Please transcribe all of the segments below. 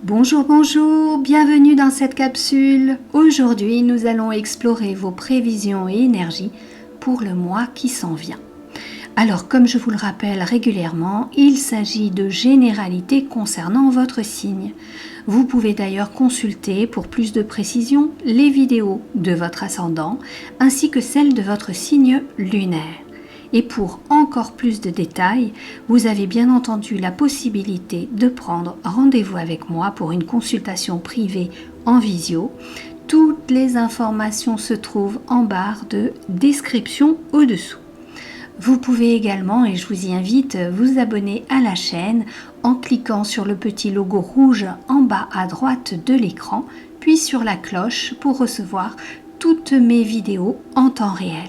Bonjour, bonjour, bienvenue dans cette capsule. Aujourd'hui, nous allons explorer vos prévisions et énergies pour le mois qui s'en vient. Alors, comme je vous le rappelle régulièrement, il s'agit de généralités concernant votre signe. Vous pouvez d'ailleurs consulter pour plus de précision les vidéos de votre ascendant ainsi que celles de votre signe lunaire. Et pour encore plus de détails, vous avez bien entendu la possibilité de prendre rendez-vous avec moi pour une consultation privée en visio. Toutes les informations se trouvent en barre de description au-dessous. Vous pouvez également, et je vous y invite, vous abonner à la chaîne en cliquant sur le petit logo rouge en bas à droite de l'écran, puis sur la cloche pour recevoir toutes mes vidéos en temps réel.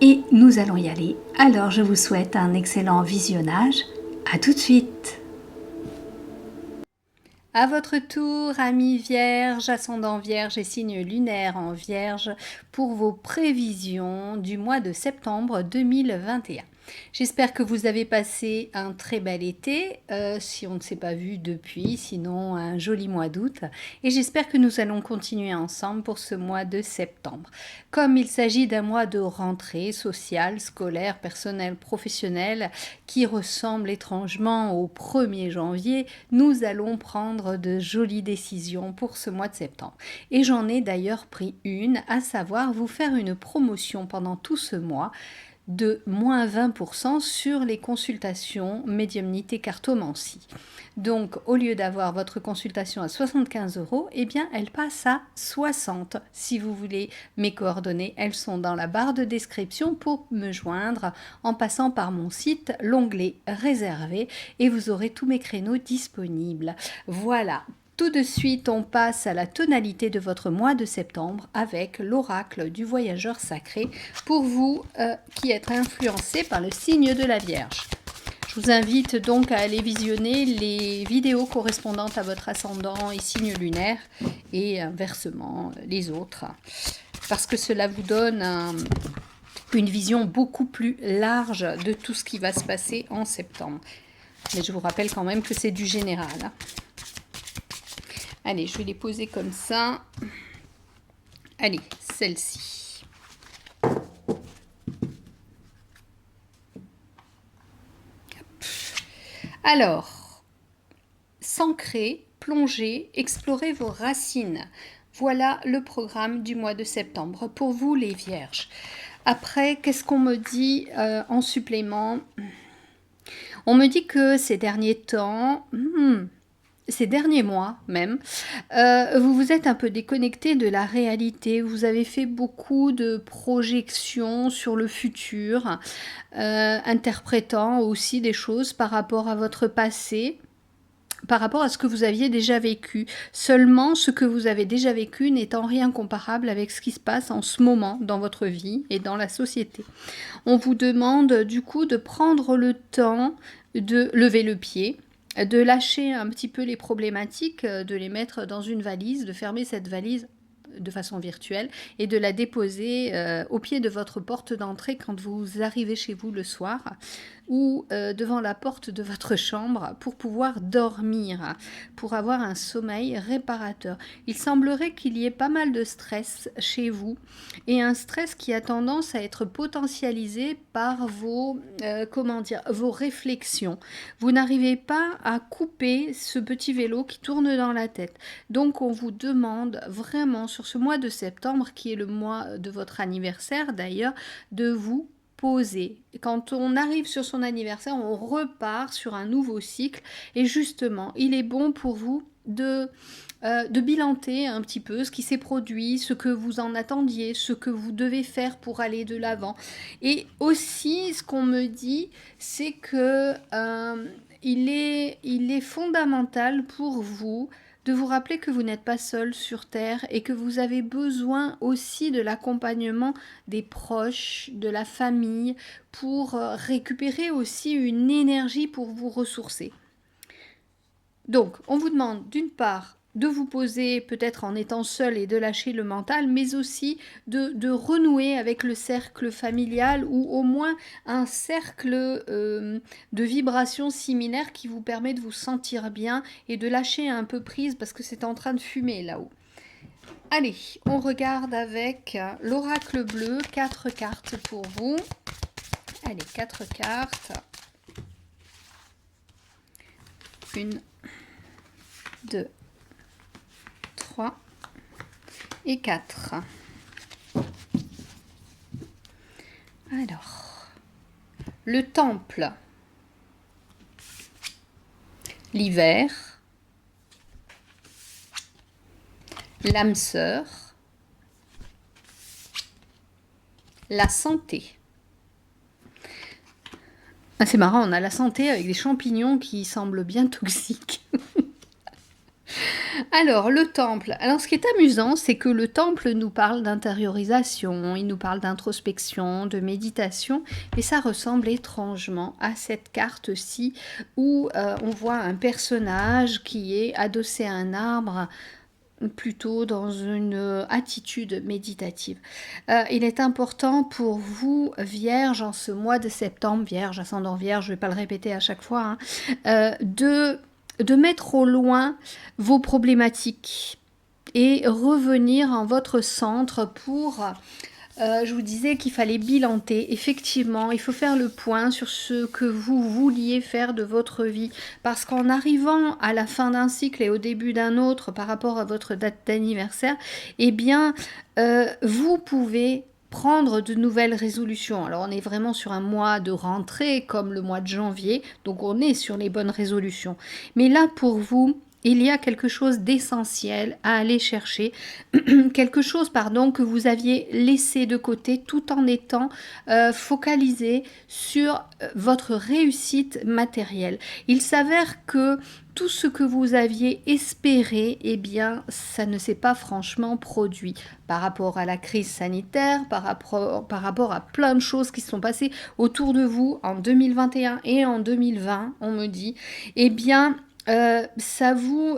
Et nous allons y aller. Alors je vous souhaite un excellent visionnage. À tout de suite. À votre tour, amis Vierge, ascendant Vierge et signe lunaire en Vierge, pour vos prévisions du mois de septembre 2021. J'espère que vous avez passé un très bel été, si on ne s'est pas vu depuis, sinon un joli mois d'août. Et j'espère que nous allons continuer ensemble pour ce mois de septembre. Comme il s'agit d'un mois de rentrée sociale, scolaire, personnelle, professionnelle, qui ressemble étrangement au 1er janvier, nous allons prendre de jolies décisions pour ce mois de septembre. Et j'en ai d'ailleurs pris une, à savoir vous faire une promotion pendant tout ce mois de moins 20% sur les consultations médiumnité cartomancie. Donc, au lieu d'avoir votre consultation à 75 €, eh bien, elle passe à 60. Si vous voulez mes coordonnées, elles sont dans la barre de description pour me joindre en passant par mon site, l'onglet réservé, et vous aurez tous mes créneaux disponibles. Voilà. Tout de suite, on passe à la tonalité de votre mois de septembre avec l'oracle du voyageur sacré pour vous qui êtes influencés par le signe de la Vierge. Je vous invite donc à aller visionner les vidéos correspondantes à votre ascendant et signe lunaire et inversement les autres, parce que cela vous donne une vision beaucoup plus large de tout ce qui va se passer en septembre. Mais je vous rappelle quand même que c'est du général. Allez, je vais les poser comme ça. Allez, celle-ci. Alors, s'ancrer, plonger, explorer vos racines. Voilà le programme du mois de septembre pour vous les Vierges. Après, qu'est-ce qu'on me dit en supplément? On me dit que ces derniers temps... ces derniers mois même, vous vous êtes un peu déconnecté de la réalité. Vous avez fait beaucoup de projections sur le futur, interprétant aussi des choses par rapport à votre passé, par rapport à ce que vous aviez déjà vécu. Seulement, ce que vous avez déjà vécu n'étant rien comparable avec ce qui se passe en ce moment dans votre vie et dans la société. On vous demande du coup de prendre le temps de lever le pied, de lâcher un petit peu les problématiques, de les mettre dans une valise, de fermer cette valise de façon virtuelle et de la déposer au pied de votre porte d'entrée quand vous arrivez chez vous le soir ou devant la porte de votre chambre pour pouvoir dormir, pour avoir un sommeil réparateur. Il semblerait qu'il y ait pas mal de stress chez vous et un stress qui a tendance à être potentialisé par vos réflexions. Vous n'arrivez pas à couper ce petit vélo qui tourne dans la tête. Donc on vous demande vraiment sur ce mois de septembre, qui est le mois de votre anniversaire d'ailleurs, de vous poser. Quand on arrive sur son anniversaire, on repart sur un nouveau cycle et justement, il est bon pour vous de bilanter un petit peu ce qui s'est produit, ce que vous en attendiez, ce que vous devez faire pour aller de l'avant. Et aussi, ce qu'on me dit, c'est que il est fondamental pour vous de vous rappeler que vous n'êtes pas seul sur Terre et que vous avez besoin aussi de l'accompagnement des proches, de la famille, pour récupérer aussi une énergie pour vous ressourcer. Donc, on vous demande d'une part de vous poser peut-être en étant seul et de lâcher le mental, mais aussi de renouer avec le cercle familial ou au moins un cercle de vibrations similaires qui vous permet de vous sentir bien et de lâcher un peu prise parce que c'est en train de fumer là-haut. Allez, on regarde avec l'oracle bleu, 4 cartes pour vous. Allez, 4 cartes. 1, 2, 3 et 4. Alors, le temple, l'hiver, l'âme sœur, la santé. Ah, c'est marrant, on a la santé avec des champignons qui semblent bien toxiques. Alors, le temple. Alors, ce qui est amusant, c'est que le temple nous parle d'intériorisation, il nous parle d'introspection, de méditation, et ça ressemble étrangement à cette carte-ci où on voit un personnage qui est adossé à un arbre, plutôt dans une attitude méditative. Il est important pour vous, Vierge, en ce mois de septembre, Vierge, ascendant Vierge, je ne vais pas le répéter à chaque fois, hein, de mettre au loin vos problématiques et revenir en votre centre pour... je vous disais qu'il fallait bilanter. Effectivement, il faut faire le point sur ce que vous vouliez faire de votre vie. Parce qu'en arrivant à la fin d'un cycle et au début d'un autre par rapport à votre date d'anniversaire, eh bien, vous pouvez prendre de nouvelles résolutions. Alors, on est vraiment sur un mois de rentrée comme le mois de janvier. Donc, on est sur les bonnes résolutions. Mais là, pour vous... il y a quelque chose d'essentiel à aller chercher, quelque chose que vous aviez laissé de côté tout en étant focalisé sur votre réussite matérielle. Il s'avère que tout ce que vous aviez espéré, eh bien, ça ne s'est pas franchement produit par rapport à la crise sanitaire, par rapport à plein de choses qui se sont passées autour de vous en 2021 et en 2020, on me dit, eh bien, ça vous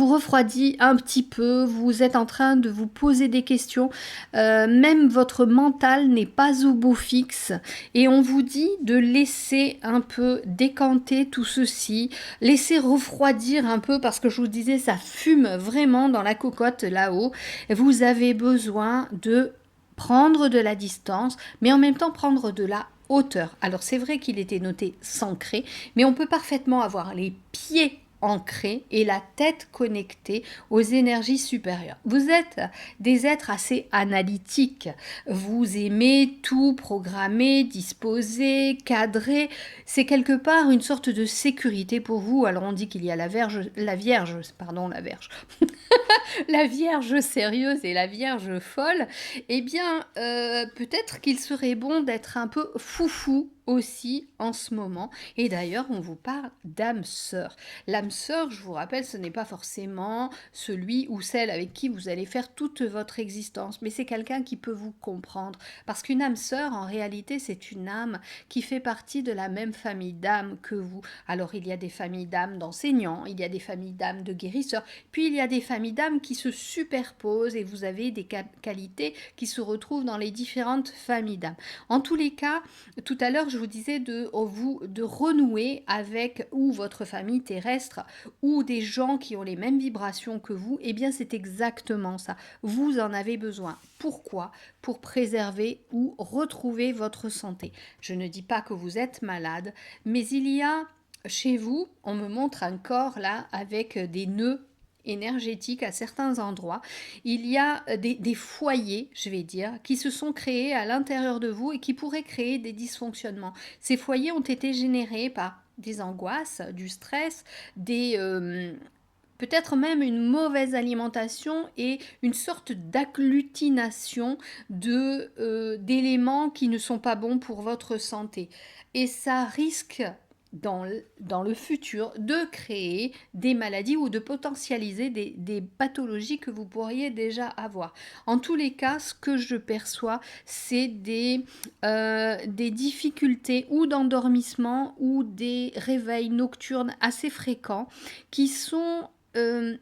refroidit un petit peu, vous êtes en train de vous poser des questions, même votre mental n'est pas au beau fixe et on vous dit de laisser un peu décanter tout ceci, laisser refroidir un peu parce que je vous disais ça fume vraiment dans la cocotte là-haut, vous avez besoin de prendre de la distance mais en même temps prendre de la hauteur. Alors c'est vrai qu'il était noté s'ancrer, mais on peut parfaitement avoir les pieds ancrés et la tête connectée aux énergies supérieures. Vous êtes des êtres assez analytiques. Vous aimez tout programmer, disposer, cadrer. C'est quelque part une sorte de sécurité pour vous. Alors on dit qu'il y a la Vierge, la Vierge sérieuse et la Vierge folle. Eh bien, peut-être qu'il serait bon d'être un peu foufou aussi en ce moment. Et d'ailleurs, on vous parle d'âme sœur. L'âme sœur, je vous rappelle, ce n'est pas forcément celui ou celle avec qui vous allez faire toute votre existence, mais c'est quelqu'un qui peut vous comprendre. Parce qu'une âme sœur, en réalité, c'est une âme qui fait partie de la même famille d'âmes que vous. Alors, il y a des familles d'âmes d'enseignants, il y a des familles d'âmes de guérisseurs, puis il y a des familles d'âmes qui se superposent et vous avez des qualités qui se retrouvent dans les différentes familles d'âmes. En tous les cas, tout à l'heure, je vous disais de renouer avec ou votre famille terrestre ou des gens qui ont les mêmes vibrations que vous, eh bien c'est exactement ça. Vous en avez besoin. Pourquoi? Pour préserver ou retrouver votre santé. Je ne dis pas que vous êtes malade, mais il y a chez vous, on me montre un corps là avec des nœuds énergétiques à certains endroits. Il y a des foyers, je vais dire, qui se sont créés à l'intérieur de vous et qui pourraient créer des dysfonctionnements. Ces foyers ont été générés par des angoisses, du stress, peut-être même une mauvaise alimentation et une sorte d'agglutination d'éléments qui ne sont pas bons pour votre santé. Et ça risque dans le futur de créer des maladies ou de potentialiser des pathologies que vous pourriez déjà avoir. En tous les cas, ce que je perçois, c'est des difficultés ou d'endormissement ou des réveils nocturnes assez fréquents qui sont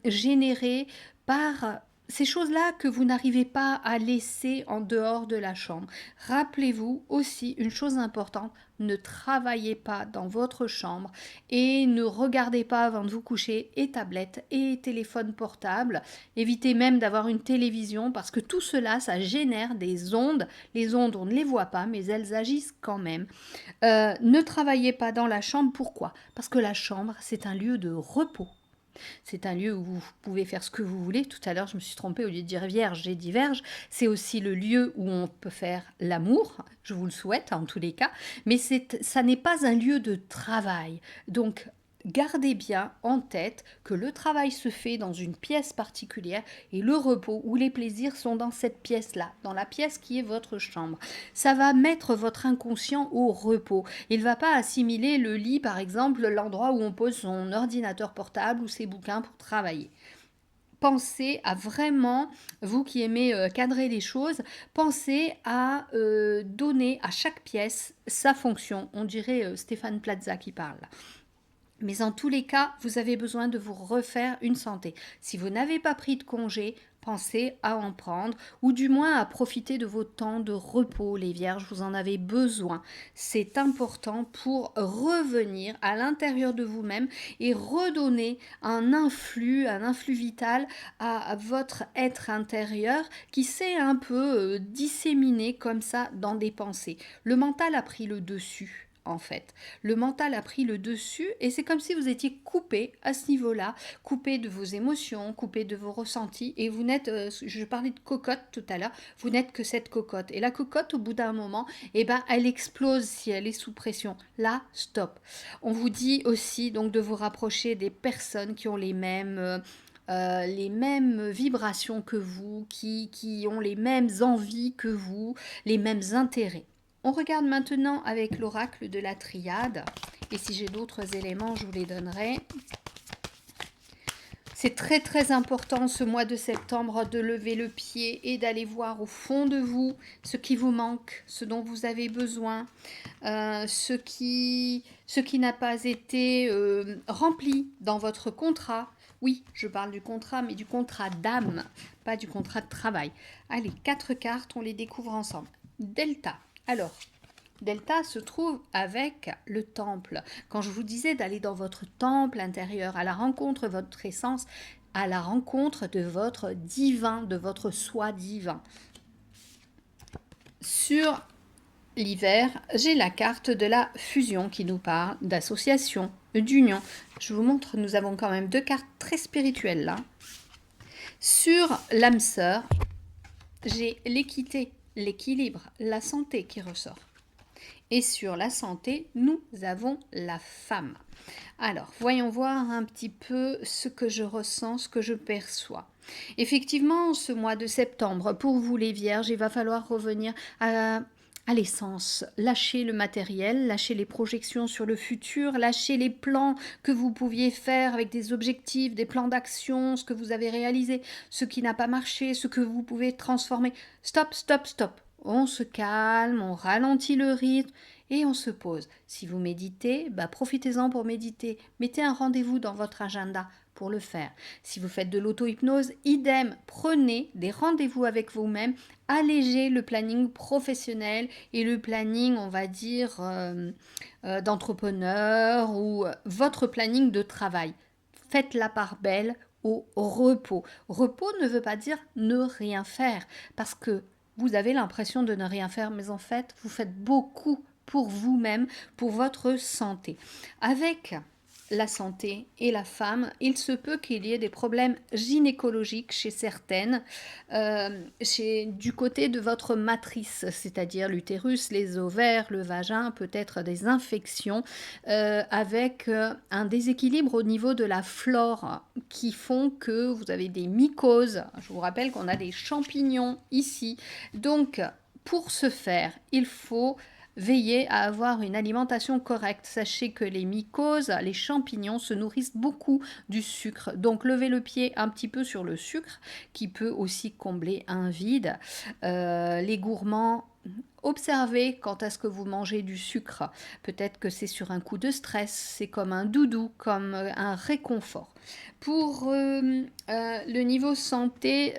générées par ces choses-là que vous n'arrivez pas à laisser en dehors de la chambre. Rappelez-vous aussi une chose importante, ne travaillez pas dans votre chambre et ne regardez pas avant de vous coucher et tablette et téléphone portable. Évitez même d'avoir une télévision parce que tout cela, ça génère des ondes. Les ondes, on ne les voit pas, mais elles agissent quand même. Ne travaillez pas dans la chambre. Pourquoi? Parce que la chambre, c'est un lieu de repos. C'est un lieu où vous pouvez faire ce que vous voulez. Tout à l'heure, je me suis trompée, au lieu de dire vierge, j'ai dit verge. C'est aussi le lieu où on peut faire l'amour. Je vous le souhaite en tous les cas. Mais ça n'est pas un lieu de travail. Donc, gardez bien en tête que le travail se fait dans une pièce particulière et le repos ou les plaisirs sont dans cette pièce-là, dans la pièce qui est votre chambre. Ça va mettre votre inconscient au repos. Il ne va pas assimiler le lit, par exemple, l'endroit où on pose son ordinateur portable ou ses bouquins pour travailler. Pensez à vraiment, vous qui aimez cadrer les choses, pensez à donner à chaque pièce sa fonction. On dirait Stéphane Plaza qui parle. Mais en tous les cas, vous avez besoin de vous refaire une santé. Si vous n'avez pas pris de congé, pensez à en prendre ou du moins à profiter de vos temps de repos, les vierges, vous en avez besoin. C'est important pour revenir à l'intérieur de vous-même et redonner un influx vital à votre être intérieur qui s'est un peu disséminé comme ça dans des pensées. Le mental a pris le dessus. En fait, le mental a pris le dessus et c'est comme si vous étiez coupé à ce niveau-là, coupé de vos émotions, coupé de vos ressentis et vous n'êtes, je parlais de cocotte tout à l'heure, vous n'êtes que cette cocotte et la cocotte au bout d'un moment, eh ben, elle explose si elle est sous pression. Là, stop. On vous dit aussi donc de vous rapprocher des personnes qui ont les mêmes vibrations que vous, qui ont les mêmes envies que vous, les mêmes intérêts. On regarde maintenant avec l'oracle de la triade. Et si j'ai d'autres éléments, je vous les donnerai. C'est très très important ce mois de septembre de lever le pied et d'aller voir au fond de vous ce qui vous manque, ce dont vous avez besoin, ce qui n'a pas été rempli dans votre contrat. Oui, je parle du contrat, mais du contrat d'âme, pas du contrat de travail. Allez, 4 cartes, on les découvre ensemble. Delta. Alors, Delta se trouve avec le temple. Quand je vous disais d'aller dans votre temple intérieur, à la rencontre de votre essence, à la rencontre de votre divin, de votre soi divin. Sur l'hiver, j'ai la carte de la fusion qui nous parle d'association, d'union. Je vous montre, nous avons quand même 2 cartes très spirituelles là. Sur l'âme sœur, j'ai l'équité, l'équilibre, la santé qui ressort. Et sur la santé, nous avons la femme. Alors, voyons voir un petit peu ce que je ressens, ce que je perçois. Effectivement, ce mois de septembre, pour vous les vierges, il va falloir revenir à l'essence, lâcher le matériel, lâcher les projections sur le futur, lâcher les plans que vous pouviez faire avec des objectifs, des plans d'action, ce que vous avez réalisé, ce qui n'a pas marché, ce que vous pouvez transformer. Stop, stop, stop. On se calme, on ralentit le rythme et on se pose. Si vous méditez, profitez-en pour méditer. Mettez un rendez-vous dans votre agenda pour le faire. Si vous faites de l'auto-hypnose, idem, prenez des rendez-vous avec vous-même, allégez le planning professionnel et le planning, on va dire, d'entrepreneur ou votre planning de travail. Faites la part belle au repos. Repos ne veut pas dire ne rien faire, parce que vous avez l'impression de ne rien faire, mais en fait, vous faites beaucoup pour vous-même, pour votre santé. Avec la santé et la femme, il se peut qu'il y ait des problèmes gynécologiques chez certaines, du côté de votre matrice, c'est-à-dire l'utérus, les ovaires, le vagin, peut-être des infections, avec un déséquilibre au niveau de la flore qui font que vous avez des mycoses. Je vous rappelle qu'on a des champignons ici. Donc, pour ce faire, il faut veillez à avoir une alimentation correcte. Sachez que les mycoses, les champignons se nourrissent beaucoup du sucre. Donc levez le pied un petit peu sur le sucre qui peut aussi combler un vide. Les gourmands Observez quand est-ce que vous mangez du sucre. Peut-être que c'est sur un coup de stress, c'est comme un doudou, comme un réconfort. Pour le niveau santé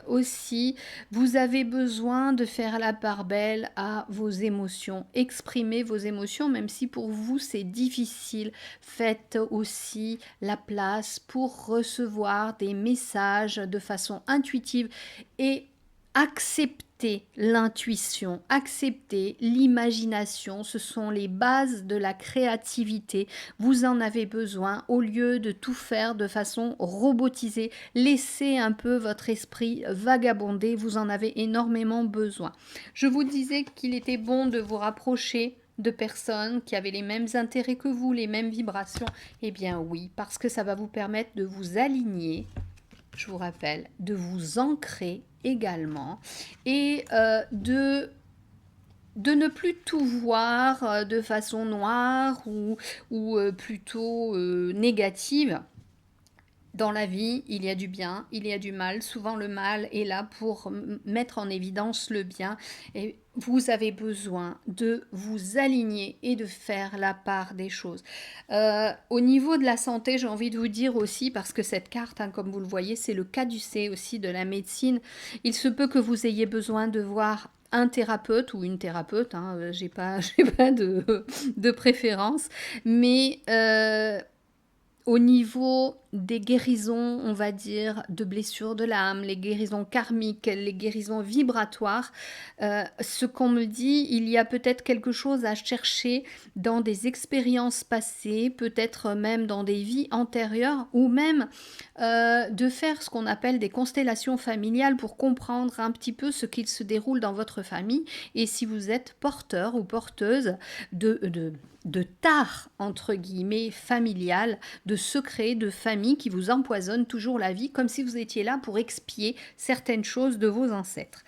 aussi, vous avez besoin de faire la part belle à vos émotions. Exprimez vos émotions, même si pour vous c'est difficile. Faites aussi la place pour recevoir des messages de façon intuitive et accepter l'intuition, accepter l'imagination, ce sont les bases de la créativité. Vous en avez besoin au lieu de tout faire de façon robotisée. Laissez un peu votre esprit vagabonder, vous en avez énormément besoin. Je vous disais qu'il était bon de vous rapprocher de personnes qui avaient les mêmes intérêts que vous, les mêmes vibrations. Eh bien oui, parce que ça va vous permettre de vous aligner, je vous rappelle, de vous ancrer également et de ne plus tout voir de façon noire ou plutôt négative. Dans la vie, il y a du bien, il y a du mal. Souvent, le mal est là pour mettre en évidence le bien. Et vous avez besoin de vous aligner et de faire la part des choses. Au niveau de la santé, j'ai envie de vous dire aussi, parce que cette carte, hein, comme vous le voyez, c'est le caducée aussi de la médecine. Il se peut que vous ayez besoin de voir un thérapeute ou une thérapeute, hein, j'ai pas de préférence, mais au niveau des guérisons, on va dire, de blessures de l'âme, les guérisons karmiques, les guérisons vibratoires, ce qu'on me dit, il y a peut-être quelque chose à chercher dans des expériences passées, peut-être même dans des vies antérieures, ou même de faire ce qu'on appelle des constellations familiales pour comprendre un petit peu ce qu'il se déroule dans votre famille, et si vous êtes porteur ou porteuse de tares, entre guillemets, familiales, de secrets, de famille qui vous empoisonnent toujours la vie, comme si vous étiez là pour expier certaines choses de vos ancêtres.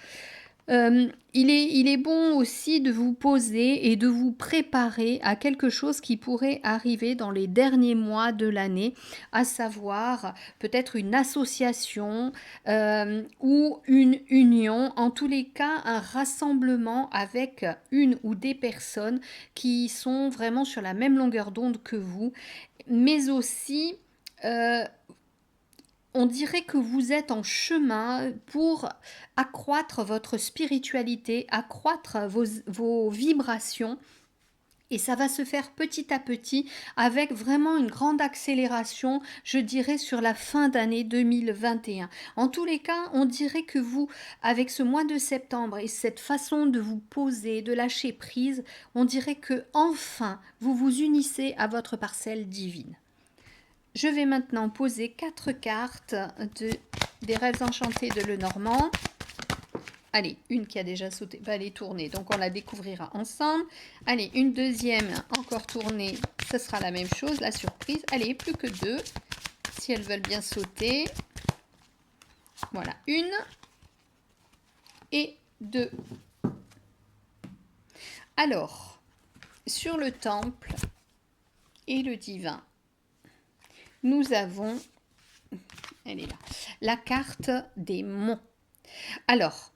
Il est bon aussi de vous poser et de vous préparer à quelque chose qui pourrait arriver dans les derniers mois de l'année, à savoir peut-être une association ou une union, en tous les cas un rassemblement avec une ou des personnes qui sont vraiment sur la même longueur d'onde que vous, mais aussi on dirait que vous êtes en chemin pour accroître votre spiritualité, accroître vos vibrations. Et ça va se faire petit à petit avec vraiment une grande accélération, je dirais, sur la fin d'année 2021. En tous les cas, on dirait que vous, avec ce mois de septembre et cette façon de vous poser, de lâcher prise, on dirait que enfin vous vous unissez à votre parcelle divine. Je vais maintenant poser 4 cartes des rêves enchantés de Lenormand. Allez, une qui a déjà sauté, va aller tourner, donc on la découvrira ensemble. Allez, une deuxième encore tournée, ce sera la même chose, la surprise. Allez, plus que 2, si elles veulent bien sauter. Voilà, 1 et 2. Alors, sur le temple et le divin, nous avons, elle est là, la carte des monts. Alors,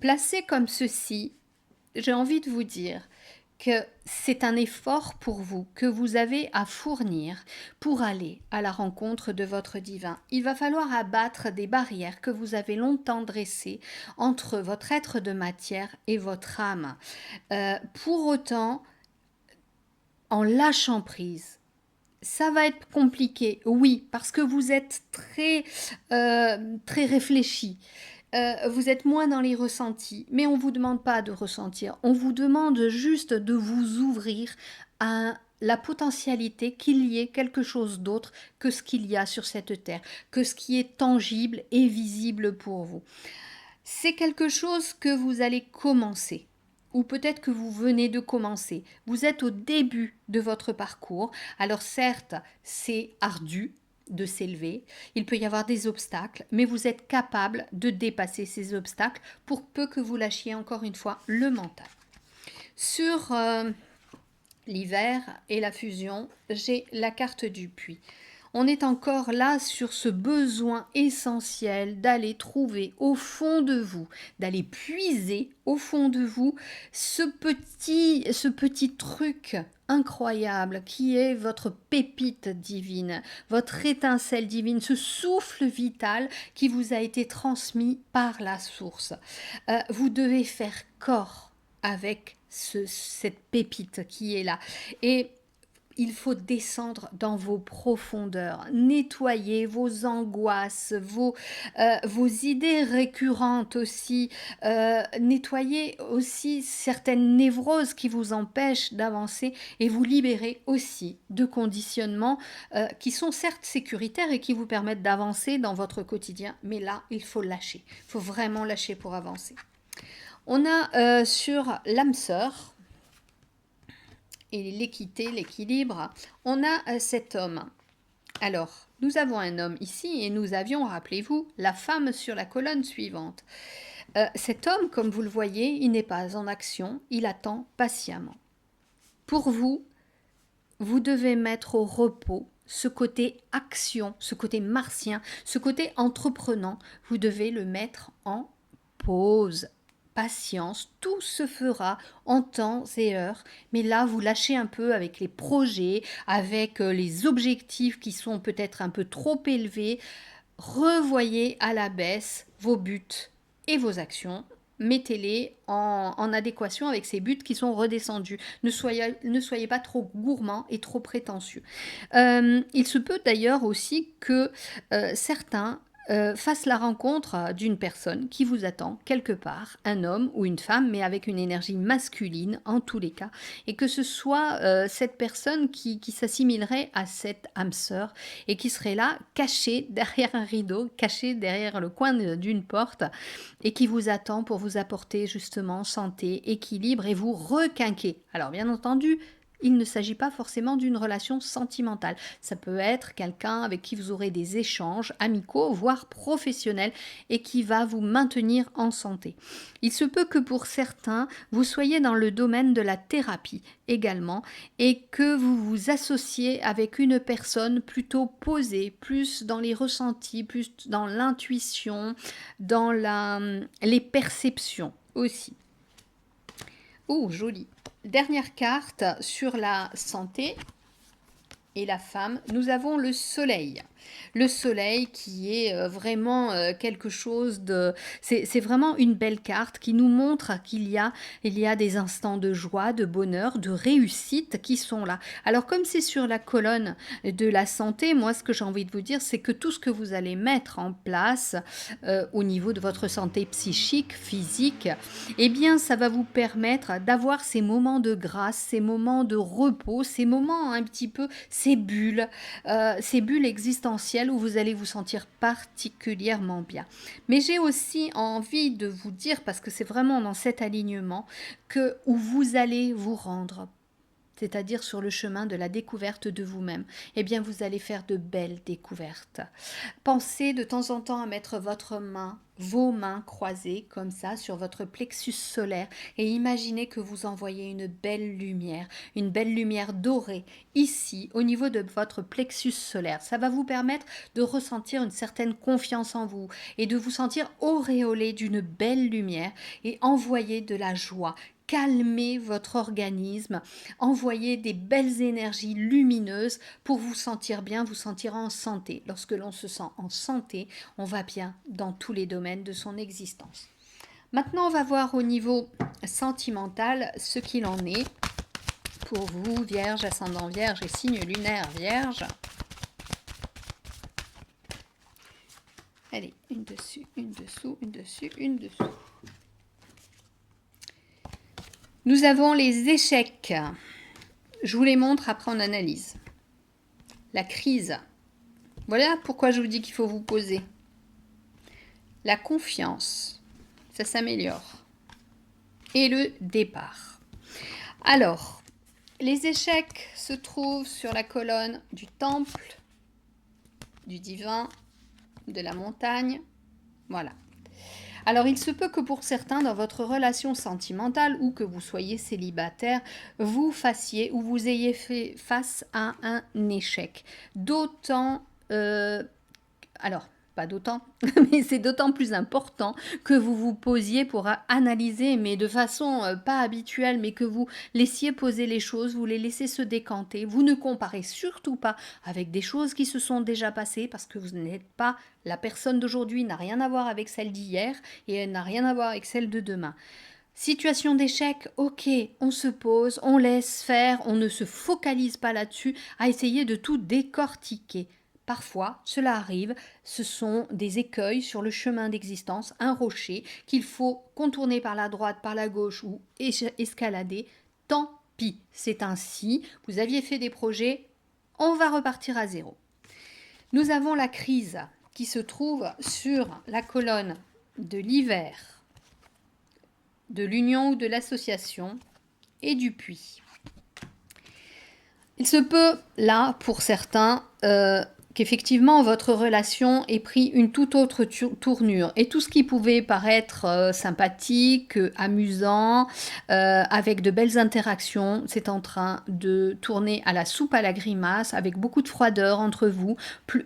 placée comme ceci, j'ai envie de vous dire que c'est un effort pour vous que vous avez à fournir pour aller à la rencontre de votre divin. Il va falloir abattre des barrières que vous avez longtemps dressées entre votre être de matière et votre âme. Pour autant, en lâchant prise, ça va être compliqué, oui, parce que vous êtes très réfléchi. Vous êtes moins dans les ressentis, mais on ne vous demande pas de ressentir. On vous demande juste de vous ouvrir à la potentialité qu'il y ait quelque chose d'autre que ce qu'il y a sur cette terre, que ce qui est tangible et visible pour vous. C'est quelque chose que vous allez commencer. Ou peut-être que vous venez de commencer. Vous êtes au début de votre parcours. Alors certes, c'est ardu de s'élever. Il peut y avoir des obstacles, mais vous êtes capable de dépasser ces obstacles pour peu que vous lâchiez encore une fois le mental. Sur l'hiver et la fusion, j'ai la carte du puits. On est encore là sur ce besoin essentiel d'aller trouver au fond de vous, d'aller puiser au fond de vous ce petit truc incroyable qui est votre pépite divine, votre étincelle divine, ce souffle vital qui vous a été transmis par la source. Vous devez faire corps avec cette pépite qui est là. Et il faut descendre dans vos profondeurs, nettoyer vos angoisses, vos idées récurrentes aussi, nettoyer aussi certaines névroses qui vous empêchent d'avancer et vous libérer aussi de conditionnements qui sont certes sécuritaires et qui vous permettent d'avancer dans votre quotidien, mais là, il faut lâcher. Il faut vraiment lâcher pour avancer. On a sur l'âme sœur, et l'équité, l'équilibre, on a cet homme. Alors, nous avons un homme ici et nous avions, rappelez-vous, la femme sur la colonne suivante. Cet homme, comme vous le voyez, il n'est pas en action, il attend patiemment. Pour vous, vous devez mettre au repos ce côté action, ce côté martien, ce côté entreprenant, vous devez le mettre en pause. Patience, tout se fera en temps et heure, mais là vous lâchez un peu avec les projets, avec les objectifs qui sont peut-être un peu trop élevés, revoyez à la baisse vos buts et vos actions, mettez-les en adéquation avec ces buts qui sont redescendus. Ne soyez pas trop gourmand et trop prétentieux. Il se peut d'ailleurs aussi que certains fasse la rencontre d'une personne qui vous attend quelque part, un homme ou une femme, mais avec une énergie masculine en tous les cas, et que ce soit cette personne qui s'assimilerait à cette âme sœur et qui serait là, cachée derrière un rideau, cachée derrière le coin d'une porte, et qui vous attend pour vous apporter justement santé, équilibre et vous requinquer. Alors bien entendu, il ne s'agit pas forcément d'une relation sentimentale. Ça peut être quelqu'un avec qui vous aurez des échanges amicaux, voire professionnels, et qui va vous maintenir en santé. Il se peut que pour certains, vous soyez dans le domaine de la thérapie également, et que vous vous associez avec une personne plutôt posée, plus dans les ressentis, plus dans l'intuition, dans les perceptions aussi. Oh, joli. Dernière carte sur la santé et la femme, nous avons le soleil. Le soleil qui est vraiment quelque chose de... C'est vraiment une belle carte qui nous montre qu'il y a des instants de joie, de bonheur, de réussite qui sont là. Alors comme c'est sur la colonne de la santé, moi ce que j'ai envie de vous dire, c'est que tout ce que vous allez mettre en place au niveau de votre santé psychique, physique, eh bien ça va vous permettre d'avoir ces moments de grâce, ces moments de repos, ces moments un petit peu, ces bulles existentielles où vous allez vous sentir particulièrement bien. Mais j'ai aussi envie de vous dire, parce que c'est vraiment dans cet alignement, que où vous allez vous rendre, c'est-à-dire sur le chemin de la découverte de vous-même, eh bien vous allez faire de belles découvertes. Pensez de temps en temps à mettre vos mains croisées comme ça sur votre plexus solaire et imaginez que vous envoyez une belle lumière dorée ici au niveau de votre plexus solaire. Ça va vous permettre de ressentir une certaine confiance en vous et de vous sentir auréolé d'une belle lumière et envoyer de la joie. Calmez votre organisme, envoyez des belles énergies lumineuses pour vous sentir bien, vous sentir en santé. Lorsque l'on se sent en santé, on va bien dans tous les domaines de son existence. Maintenant, on va voir au niveau sentimental ce qu'il en est pour vous, Vierge, ascendant Vierge et signe lunaire Vierge. Allez, une dessus, une dessous, une dessus, une dessous. Nous avons les échecs. Je vous les montre, après on analyse. La crise. Voilà pourquoi je vous dis qu'il faut vous poser. La confiance. Ça s'améliore. Et le départ. Alors, les échecs se trouvent sur la colonne du temple, du divin, de la montagne. Voilà. Alors, il se peut que pour certains, dans votre relation sentimentale ou que vous soyez célibataire, vous fassiez ou vous ayez fait face à un échec. D'autant, alors, pas d'autant, mais c'est d'autant plus important que vous vous posiez pour analyser, mais de façon pas habituelle, mais que vous laissiez poser les choses, vous les laissez se décanter. Vous ne comparez surtout pas avec des choses qui se sont déjà passées parce que vous n'êtes pas la personne d'aujourd'hui, n'a rien à voir avec celle d'hier et elle n'a rien à voir avec celle de demain. Situation d'échec, ok, on se pose, on laisse faire, on ne se focalise pas là-dessus à essayer de tout décortiquer. Parfois, cela arrive, ce sont des écueils sur le chemin d'existence, un rocher qu'il faut contourner par la droite, par la gauche ou escalader. Tant pis, c'est ainsi, vous aviez fait des projets, on va repartir à zéro. Nous avons la crise qui se trouve sur la colonne de l'hiver, de l'union ou de l'association et du puits. Il se peut, là, pour certains, qu'effectivement votre relation ait pris une toute autre tournure et tout ce qui pouvait paraître sympathique, amusant, avec de belles interactions, c'est en train de tourner à la soupe à la grimace avec beaucoup de froideur entre vous,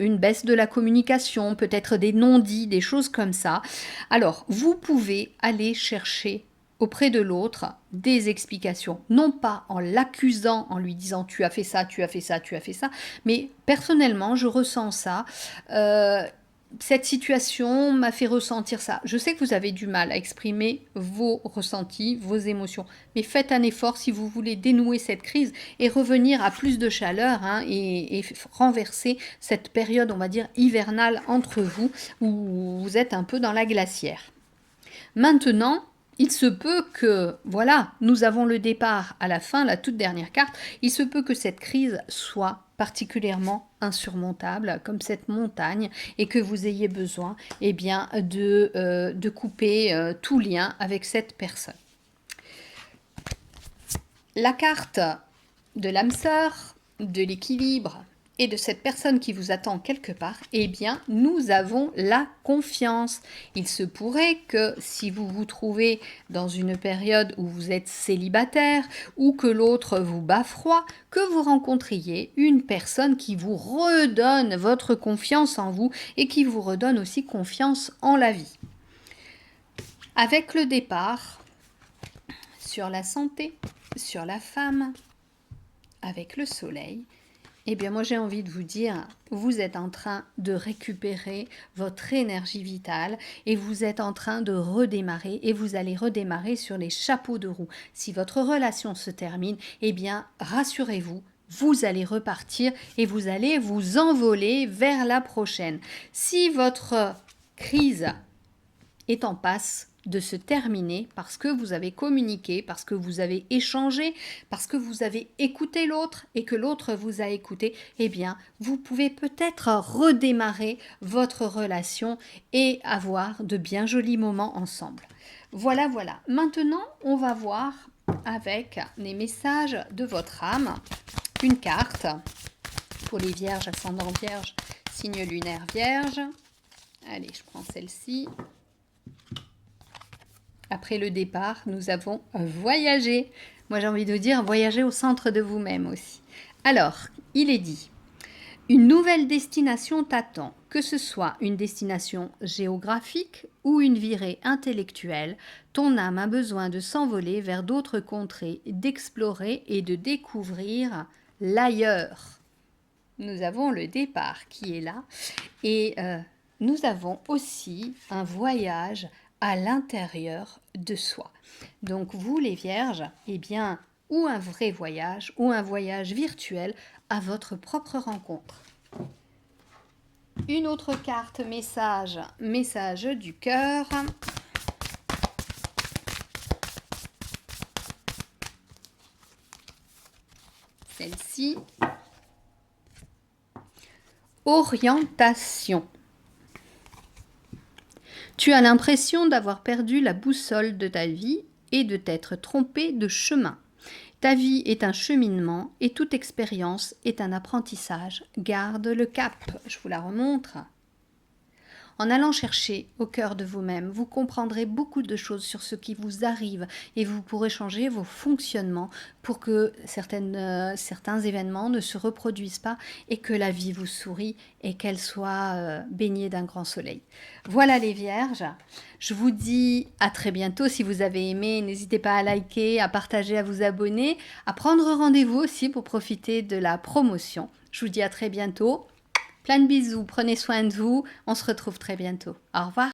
une baisse de la communication, peut-être des non-dits, des choses comme ça. Alors, vous pouvez aller chercher auprès de l'autre des explications, non pas en l'accusant, en lui disant tu as fait ça, tu as fait ça, tu as fait ça, mais personnellement je ressens ça, cette situation m'a fait ressentir ça. Je sais que vous avez du mal à exprimer vos ressentis, vos émotions, mais faites un effort si vous voulez dénouer cette crise et revenir à plus de chaleur et renverser cette période, on va dire, hivernale entre vous, où vous êtes un peu dans la glacière. Maintenant, il se peut que, voilà, nous avons le départ à la fin, la toute dernière carte, il se peut que cette crise soit particulièrement insurmontable, comme cette montagne, et que vous ayez besoin de couper tout lien avec cette personne. La carte de l'âme sœur, de l'équilibre, et de cette personne qui vous attend quelque part, eh bien, nous avons la confiance. Il se pourrait que si vous vous trouvez dans une période où vous êtes célibataire ou que l'autre vous bat froid, que vous rencontriez une personne qui vous redonne votre confiance en vous et qui vous redonne aussi confiance en la vie. Avec le départ sur la santé, sur la femme, avec le soleil, eh bien, moi, j'ai envie de vous dire, vous êtes en train de récupérer votre énergie vitale et vous êtes en train de redémarrer et vous allez redémarrer sur les chapeaux de roue. Si votre relation se termine, eh bien, rassurez-vous, vous allez repartir et vous allez vous envoler vers la prochaine. Si votre crise est en passe de se terminer parce que vous avez communiqué, parce que vous avez échangé, parce que vous avez écouté l'autre et que l'autre vous a écouté, eh bien, vous pouvez peut-être redémarrer votre relation et avoir de bien jolis moments ensemble. Voilà, voilà. Maintenant, on va voir avec les messages de votre âme une carte pour les vierges, ascendant vierge, signe lunaire vierge. Allez, je prends celle-ci. Après le départ, nous avons voyagé. Moi, j'ai envie de dire voyager au centre de vous-même aussi. Alors, il est dit, une nouvelle destination t'attend, que ce soit une destination géographique ou une virée intellectuelle. Ton âme a besoin de s'envoler vers d'autres contrées, d'explorer et de découvrir l'ailleurs. Nous avons le départ qui est là et nous avons aussi un voyage à l'intérieur de soi. Donc vous les vierges, eh bien, ou un vrai voyage ou un voyage virtuel à votre propre rencontre. Une autre carte message, message du cœur. Celle-ci. Orientation. Tu as l'impression d'avoir perdu la boussole de ta vie et de t'être trompé de chemin. Ta vie est un cheminement et toute expérience est un apprentissage. Garde le cap. Je vous la remontre. En allant chercher au cœur de vous-même, vous comprendrez beaucoup de choses sur ce qui vous arrive et vous pourrez changer vos fonctionnements pour que certains événements ne se reproduisent pas et que la vie vous sourit et qu'elle soit baignée d'un grand soleil. Voilà les Vierges. Je vous dis à très bientôt. Si vous avez aimé, n'hésitez pas à liker, à partager, à vous abonner, à prendre rendez-vous aussi pour profiter de la promotion. Je vous dis à très bientôt. Plein de bisous, prenez soin de vous. On se retrouve très bientôt. Au revoir.